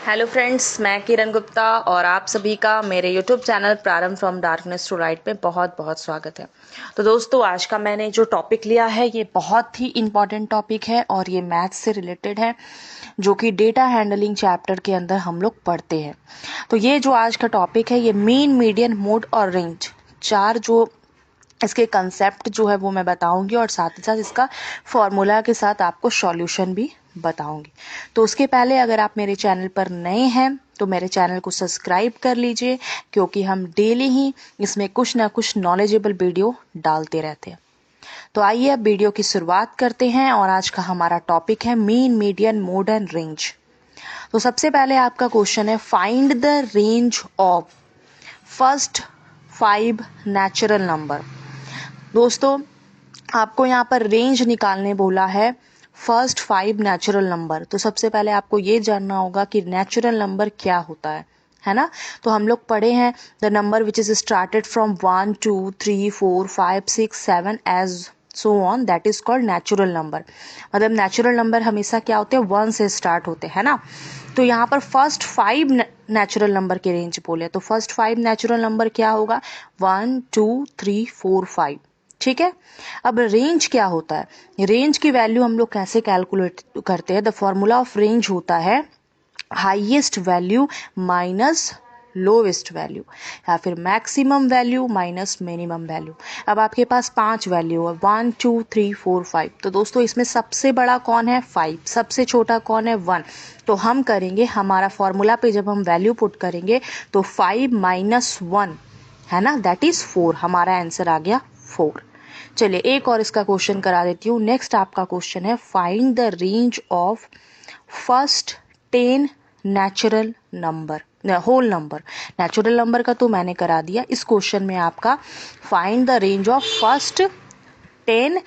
Hello friends, मैं किरण गुप्ता और आप सभी का मेरे यूट्यूब चैनल प्रारंभ फ्रॉम डार्कनेस टू लाइट में बहुत बहुत स्वागत है। तो दोस्तों, आज का मैंने जो टॉपिक लिया है ये बहुत ही इम्पॉर्टेंट टॉपिक है और ये मैथ्स से रिलेटेड है, जो कि डेटा हैंडलिंग चैप्टर के अंदर हम लोग पढ़ते हैं। तो ये जो आज का टॉपिक है ये मीन, मीडियन, मोड और रेंज, चार जो इसके कंसेप्ट जो है वो मैं बताऊंगी और साथ ही साथ इसका फॉर्मूला के साथ आपको सॉल्यूशन भी बताऊंगी। तो उसके पहले अगर आप मेरे चैनल पर नए हैं तो मेरे चैनल को सब्सक्राइब कर लीजिए, क्योंकि हम डेली ही इसमें कुछ ना कुछ नॉलेजेबल वीडियो डालते रहते हैं। तो आइए अब वीडियो की शुरुआत करते हैं और आज का हमारा टॉपिक है mean, median, mode and range. तो सबसे पहले आपका क्वेश्चन है, find the range of first 5 natural number. दोस्तों, आपको यहाँ पर रेंज निकालने बोला है फर्स्ट 5 नेचुरल नंबर। तो सबसे पहले आपको ये जानना होगा कि नेचुरल नंबर क्या होता है ना। तो हम लोग पढ़े हैं the number which is started from 1 2 3 4 5 6 7 as so on, that is called natural number. मतलब नेचुरल नंबर हमेशा क्या होते हैं, 1 से स्टार्ट होते हैं ना। तो यहाँ पर फर्स्ट 5 नेचुरल नंबर के रेंज बोले, तो फर्स्ट 5 नेचुरल नंबर क्या होगा, 1 2 3 4 5। ठीक है। अब रेंज क्या होता है, रेंज की वैल्यू हम लोग कैसे कैलकुलेट करते हैं। द फॉर्मूला ऑफ रेंज होता है highest value minus lowest value, या फिर maximum value minus minimum value. अब आपके पास 5 वैल्यू है, 1 2 3 4 5। तो दोस्तों, इसमें सबसे बड़ा कौन है, 5। सबसे छोटा कौन है, 1। तो हम करेंगे हमारा फॉर्मूला पे जब हम वैल्यू पुट करेंगे तो 5 माइनस 1 है ना, दैट इज 4। हमारा आंसर आ गया 4। चलिए एक और इसका क्वेश्चन करा देती हूँ। नेक्स्ट आपका क्वेश्चन है, find the range of first 10 natural number, whole number. Natural number का तो मैंने करा दिया। इस क्वेश्चन में आपका find the range of first 10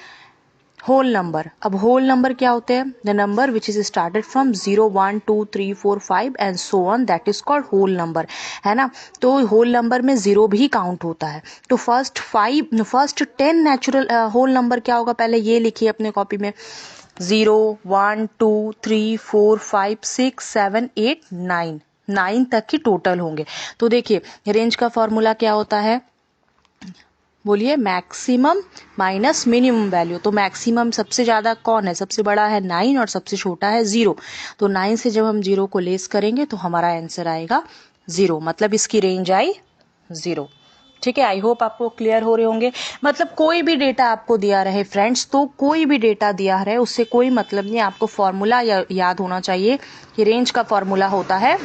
whole number. अब होल नंबर क्या होते हैं, the number which is started from 0 1 2 3 4 5 and so on, that is called whole number, है ना। तो होल नंबर में 0 भी काउंट होता है। तो फर्स्ट 10 नेचुरल होल नंबर क्या होगा, पहले ये लिखिए अपने कॉपी में, 0 1 2 3 4 5 6 7 8 9, 9 तक की टोटल होंगे। तो देखिए रेंज का फॉर्मूला क्या होता है, बोलिए, मैक्सिमम माइनस मिनिमम वैल्यू। तो मैक्सिमम सबसे ज़्यादा कौन है, सबसे बड़ा है 9 और सबसे छोटा है 0। तो 9 से जब हम 0 को लेस करेंगे तो हमारा आंसर आएगा 0, मतलब इसकी रेंज आई 0। ठीक है, आई होप आपको क्लियर हो रहे होंगे। मतलब कोई भी डेटा आपको दिया रहे फ्रेंड्स, तो कोई भी डेटा दिया रहे उससे कोई मतलब नहीं, आपको फॉर्मूला याद होना चाहिए कि रेंज का फॉर्मूला होता है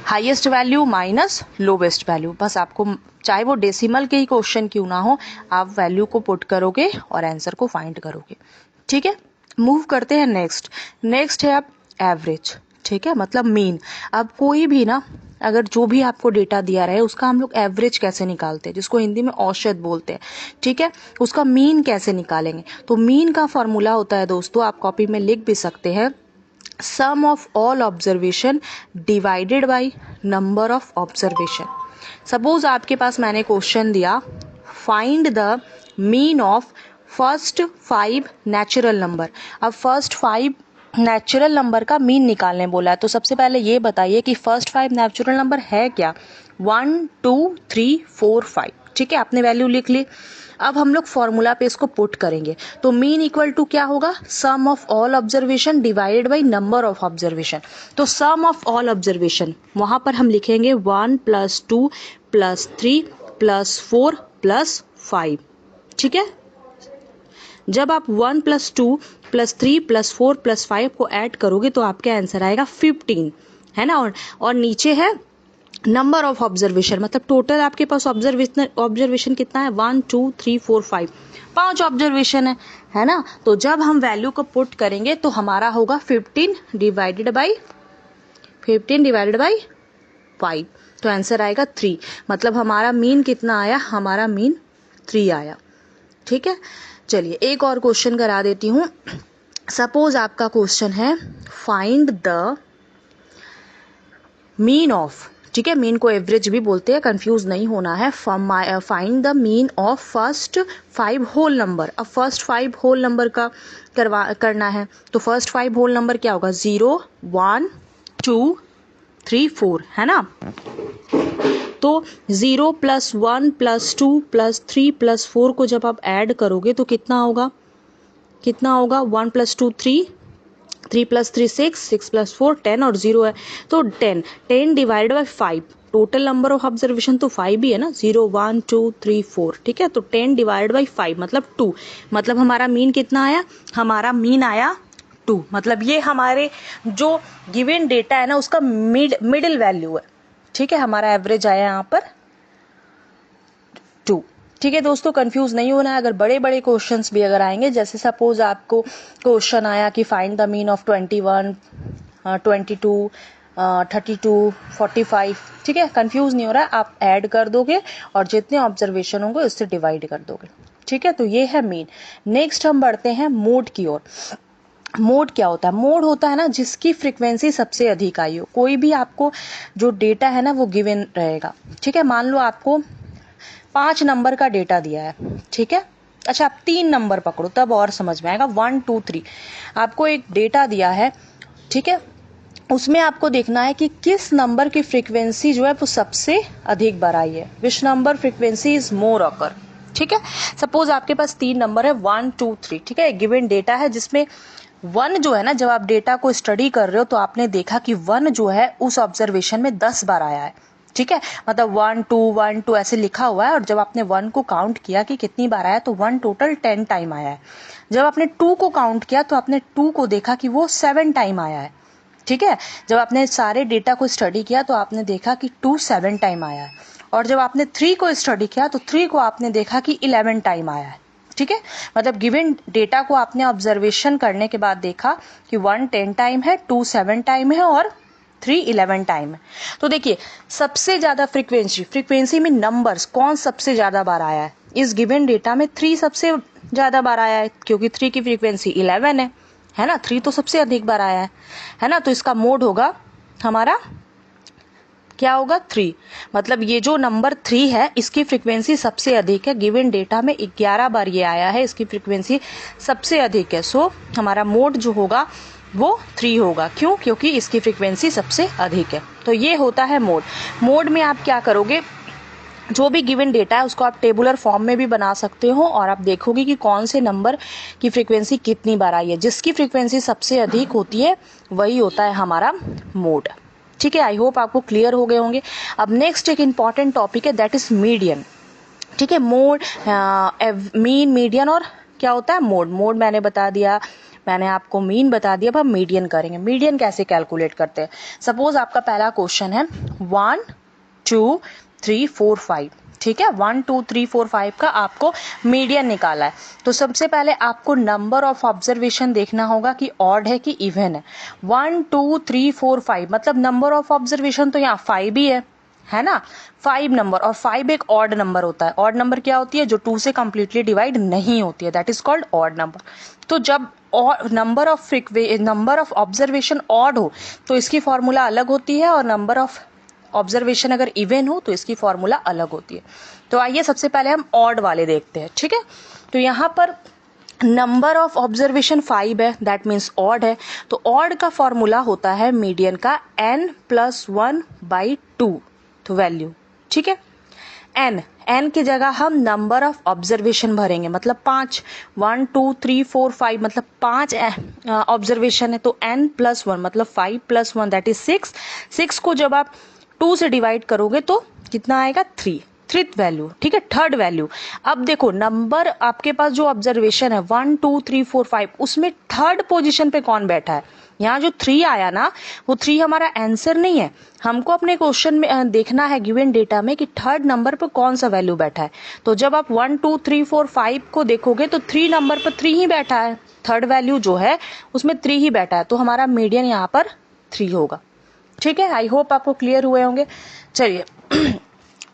highest value minus lowest value. बस आपको, चाहे वो डेसिमल के ही क्वेश्चन क्यों ना हो, आप वैल्यू को पुट करोगे और आंसर को फाइंड करोगे। ठीक है, मूव करते हैं नेक्स्ट है अब एवरेज। ठीक है, मतलब मीन। अब कोई भी ना, अगर जो भी आपको डेटा दिया रहे उसका हम लोग एवरेज कैसे निकालते हैं, जिसको हिंदी में औसत बोलते हैं। ठीक है, उसका मीन कैसे निकालेंगे, तो मीन का फॉर्मूला होता है दोस्तों, आप कॉपी में लिख भी सकते हैं, sum of all observation divided by number of observation। Suppose आपके पास मैंने क्वेश्चन दिया, find the mean of first 5 natural number. अब फर्स्ट 5 नेचुरल नंबर का मीन निकालने बोला है, तो सबसे पहले ये बताइए कि फर्स्ट 5 नेचुरल नंबर है क्या, 1 2 3 4 5। ठीक है, आपने वैल्यू लिख ली। अब हम लोग फॉर्मूला पे इसको पुट करेंगे, तो मीन इक्वल टू क्या होगा, sum of all observation divided by number of observation. तो सम ऑफ ऑल ऑब्जर्वेशन वहां पर हम लिखेंगे 1 + 2 + 3 + 4 + 5। ठीक है, जब आप 1 + 2 + 3 + 4 + 5 को ऐड करोगे तो आपका आंसर आएगा 15, है ना। और नीचे है नंबर ऑफ ऑब्जर्वेशन, मतलब टोटल आपके पास ऑब्जर्वेशन कितना है, 1 2 3 4 5, 5 ऑब्जर्वेशन है ना। तो जब हम वैल्यू को पुट करेंगे तो हमारा होगा 15 डिवाइडेड बाई 5, तो आंसर आएगा 3। मतलब हमारा मीन कितना आया, हमारा मीन 3 आया। ठीक है, चलिए एक और क्वेश्चन करा देती हूँ। सपोज आपका क्वेश्चन है, फाइंड द मीन ऑफ, ठीक है, मीन को एवरेज भी बोलते हैं, कंफ्यूज नहीं होना है। Find the mean of first 5 whole number. अब फर्स्ट 5 होल नंबर का करना है, तो फर्स्ट 5 होल नंबर क्या होगा, 0 1 2 3 4, है ना। तो 0 + 1 + 2 + 3 + 4 को जब आप ऐड करोगे तो कितना होगा, 1 + 2 3, 3 + 3 6, 6 + 4 10 और 0 है तो 10 divide by 5। Total number of observation तो 5 ही है ना, 0 1 2 3 4, ठीक है। तो 10 डिवाइड बाई 5 मतलब 2, मतलब हमारा मीन कितना आया, हमारा मीन आया 2। मतलब ये हमारे जो गिवन डेटा है ना उसका मिडिल वैल्यू है, ठीक है। हमारा एवरेज आया यहाँ पर 2, ठीक है दोस्तों। कंफ्यूज नहीं होना है। अगर बड़े बड़े क्वेश्चंस भी अगर आएंगे, जैसे सपोज आपको क्वेश्चन आया कि फाइंड द मीन ऑफ 21 22 32 45, ठीक है, कंफ्यूज नहीं हो रहा है। आप ऐड कर दोगे और जितने ऑब्जर्वेशन होंगे उससे डिवाइड कर दोगे, ठीक है। तो ये है मीन। नेक्स्ट हम बढ़ते हैं मोड की ओर। मोड क्या होता है, मोड होता है ना जिसकी फ्रीक्वेंसी सबसे अधिक आई हो। कोई भी आपको जो डेटा है ना वो गिवन रहेगा, ठीक है। मान लो आपको 5 नंबर का डेटा दिया है, ठीक है। अच्छा आप 3 नंबर पकड़ो तब और समझ में आएगा। 1 2 3 आपको एक डेटा दिया है, ठीक है। उसमें आपको देखना है कि किस नंबर की फ्रीक्वेंसी जो है वो सबसे अधिक बार आई है, which number frequency is more occur, ठीक है। सपोज आपके पास 3 नंबर है 1 2 3, ठीक है। गिवन डेटा है जिसमें 1 जो है ना, जब आप डेटा को स्टडी कर रहे हो तो आपने देखा कि 1 जो है उस ऑब्जर्वेशन में 10 बार आया है, ठीक है। मतलब 1 2 1 2 ऐसे लिखा हुआ है और जब आपने 1 को काउंट किया कि कितनी बार आया तो 1 टोटल 10 टाइम आया है। जब आपने 2 को काउंट किया तो आपने 2 को देखा कि वो 7 टाइम आया है, ठीक है। जब आपने सारे डेटा को स्टडी किया तो आपने देखा कि 2 7 टाइम आया है। और जब आपने 3 को स्टडी किया तो 3 को आपने देखा कि 11 टाइम आया है, ठीक है। मतलब गिवन डेटा को आपने ऑब्जर्वेशन करने के बाद देखा कि 1 10 टाइम है, 2 7 टाइम है और 3 11 टाइम है। तो देखिए सबसे ज्यादा फ्रीक्वेंसी में नंबर्स कौन सबसे ज्यादा बार आया है, इस गिवन डेटा में 3 सबसे ज्यादा बार आया है क्योंकि 3 की फ्रीक्वेंसी 11 है ना। 3 तो सबसे अधिक बार आया है ना। तो इसका मोड होगा हमारा क्या होगा 3। मतलब ये जो नंबर 3 है इसकी फ्रीक्वेंसी सबसे अधिक है, गिवन डेटा में 11 बार ये आया है, इसकी फ्रीक्वेंसी सबसे अधिक है। सो हमारा मोड जो होगा वो 3 होगा। क्यों, क्योंकि इसकी फ्रीक्वेंसी सबसे अधिक है। तो ये होता है मोड। मोड में आप क्या करोगे, जो भी गिवन डेटा है उसको आप टेबुलर फॉर्म में भी बना सकते हो और आप देखोगे कि कौन से नंबर की फ्रीक्वेंसी कितनी बार आई है। जिसकी फ्रीक्वेंसी सबसे अधिक होती है वही होता है हमारा मोड, ठीक है। आई होप आपको क्लियर हो गए होंगे। अब नेक्स्ट एक इंपॉर्टेंट टॉपिक है दैट इज मीडियन, ठीक है। मोड मीन मीडियन और क्या होता है मोड। मोड मैंने बता दिया, मैंने आपको मीन बता दिया। अब हम मीडियन करेंगे। मीडियन कैसे कैलकुलेट करते हैं। सपोज आपका पहला क्वेश्चन है 1 2 3 4 5, ठीक है। 1 2 3 4 5 का आपको मीडियन निकाला है। तो सबसे पहले आपको नंबर ऑफ ऑब्जर्वेशन देखना होगा कि ऑड है कि इवन है। 1 2 3 4 5 मतलब नंबर ऑफ ऑब्जर्वेशन तो यहाँ 5 ही है ना। 5 नंबर, और 5 एक ऑड नंबर होता है। ऑड नंबर क्या होती है, जो 2 से कंप्लीटली डिवाइड नहीं होती है, that is called odd number. तो जब नंबर ऑफ ऑब्जर्वेशन ऑड हो तो इसकी फॉर्मूला अलग होती है और नंबर ऑफ ऑब्जर्वेशन अगर इवन हो तो इसकी फॉर्मूला अलग होती है। तो आइए सबसे पहले हम ऑड वाले देखते हैं, ठीक है। तो यहाँ पर नंबर ऑफ ऑब्जर्वेशन 5 है, दैट मीन्स ऑड है। तो ऑड का फॉर्मूला होता है मीडियन का n + 1/2 तो वैल्यू, ठीक है। n की जगह हम नंबर ऑफ ऑब्जर्वेशन भरेंगे, मतलब 5 1 2 3 4 5 मतलब 5 ऑब्जर्वेशन है। तो n + 1 मतलब 5 + 1 दैट इज 6। 6 को जब आप 2 से डिवाइड करोगे तो कितना आएगा 3th वैल्यू, ठीक है, 3rd वैल्यू। अब देखो नंबर आपके पास जो ऑब्जर्वेशन है 1 2 3 4 5 उसमें 3rd पोजीशन पे कौन बैठा है। यहाँ जो 3 आया ना वो 3 हमारा आंसर नहीं है। हमको अपने क्वेश्चन में देखना है गिवन डेटा में कि 3rd नंबर पर कौन सा वैल्यू बैठा है। तो जब आप 1 2 3 4 5 को देखोगे तो 3 नंबर पर 3 ही बैठा है, 3rd वैल्यू जो है उसमें 3 ही बैठा है। तो हमारा मीडियन यहाँ पर 3 होगा, ठीक है। आई होप आपको क्लियर हुए होंगे। चलिए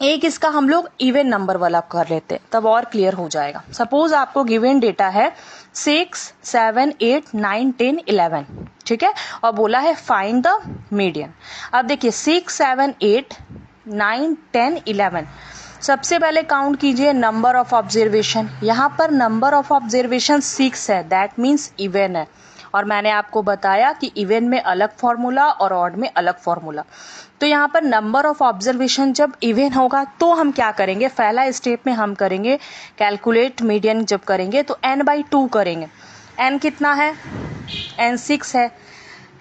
एक इसका हम लोग इवन नंबर वाला कर लेते हैं तब और क्लियर हो जाएगा। सपोज आपको गिवन डेटा है 6 7 8 9 10 11, ठीक है, और बोला है फाइंड द मीडियन। अब देखिए 6 7 8 9 10 11 सबसे पहले काउंट कीजिए नंबर ऑफ ऑब्जर्वेशन। यहाँ पर नंबर ऑफ ऑब्जर्वेशन 6 है, दैट मीन्स इवन है। और मैंने आपको बताया कि इवन में अलग फॉर्मूला और ऑड में अलग फॉर्मूला। तो यहाँ पर नंबर ऑफ ऑब्जर्वेशन जब इवन होगा तो हम क्या करेंगे, पहला स्टेप में हम करेंगे कैलकुलेट मीडियन। जब करेंगे तो n/2 करेंगे। n कितना है, n 6 है,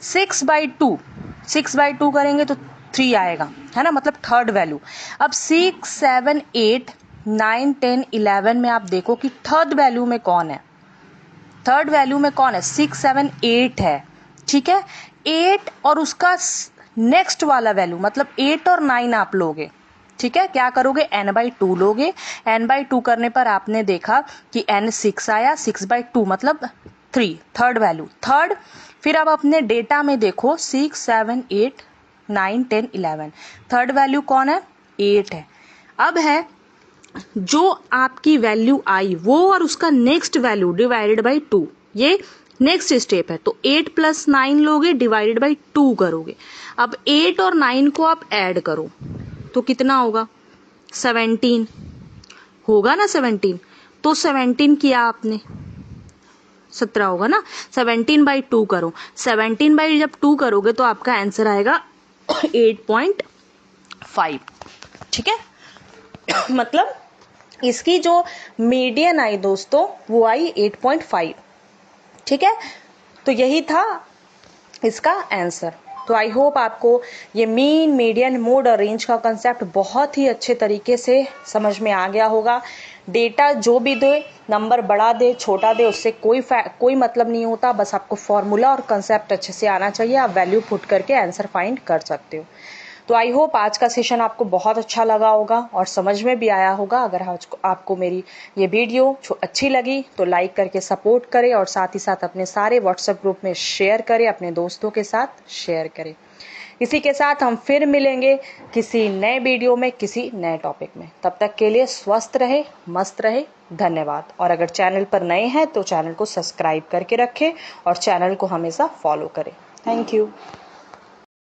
6/2 करेंगे तो 3 आएगा, है ना, मतलब थर्ड वैल्यू। अब 6, 7, 8, 9, 10, 11 में आप देखो कि थर्ड वैल्यू में कौन है, थर्ड वैल्यू में कौन है, 6, 7, 8 है, ठीक है। 8 और उसका नेक्स्ट वाला वैल्यू मतलब 8 और 9 आप लोगे, ठीक है। क्या करोगे, n/2 लोगे। n/2 करने पर आपने देखा कि n 6 आया, 6/2 मतलब 3, थर्ड वैल्यू, थर्ड। फिर अब अपने डेटा में देखो 6, 7, 8, 9, 10, 11, थर्ड वैल्यू कौन है, 8 है। अब है जो आपकी वैल्यू आई वो और उसका नेक्स्ट वैल्यू डिवाइडेड बाई 2, ये नेक्स्ट स्टेप है। तो 8 + 9 लोगे, डिवाइडेड बाई 2 करोगे। अब 8 और 9 को आप ऐड करो तो कितना होगा, 17 होगा ना, 17। तो 17 किया आपने, 17 होगा ना। 17/2 करो, 17 जब 2 करोगे तो आपका आंसर आएगा 8.5, ठीक है। मतलब इसकी जो मीडियन आई दोस्तों वो आई 8.5, ठीक है। तो यही था इसका आंसर। तो आई होप आपको ये मीन, मीडियन, मोड और रेंज का कंसेप्ट बहुत ही अच्छे तरीके से समझ में आ गया होगा। डेटा जो भी दे, नंबर बड़ा दे छोटा दे, उससे कोई मतलब नहीं होता, बस आपको फॉर्मूला और कंसेप्ट अच्छे से आना चाहिए। आप वैल्यू पुट करके आंसर फाइंड कर सकते हो। तो आई होप आज का सेशन आपको बहुत अच्छा लगा होगा और समझ में भी आया होगा। अगर आपको मेरी ये वीडियो अच्छी लगी तो लाइक करके सपोर्ट करें और साथ ही साथ अपने सारे व्हाट्सएप ग्रुप में शेयर करें, अपने दोस्तों के साथ शेयर करें। इसी के साथ हम फिर मिलेंगे किसी नए वीडियो में, किसी नए टॉपिक में। तब तक के लिए स्वस्थ रहे, मस्त रहे, धन्यवाद। और अगर चैनल पर नए हैं तो चैनल को सब्सक्राइब करके रखें और चैनल को हमेशा फॉलो करें। Thank you.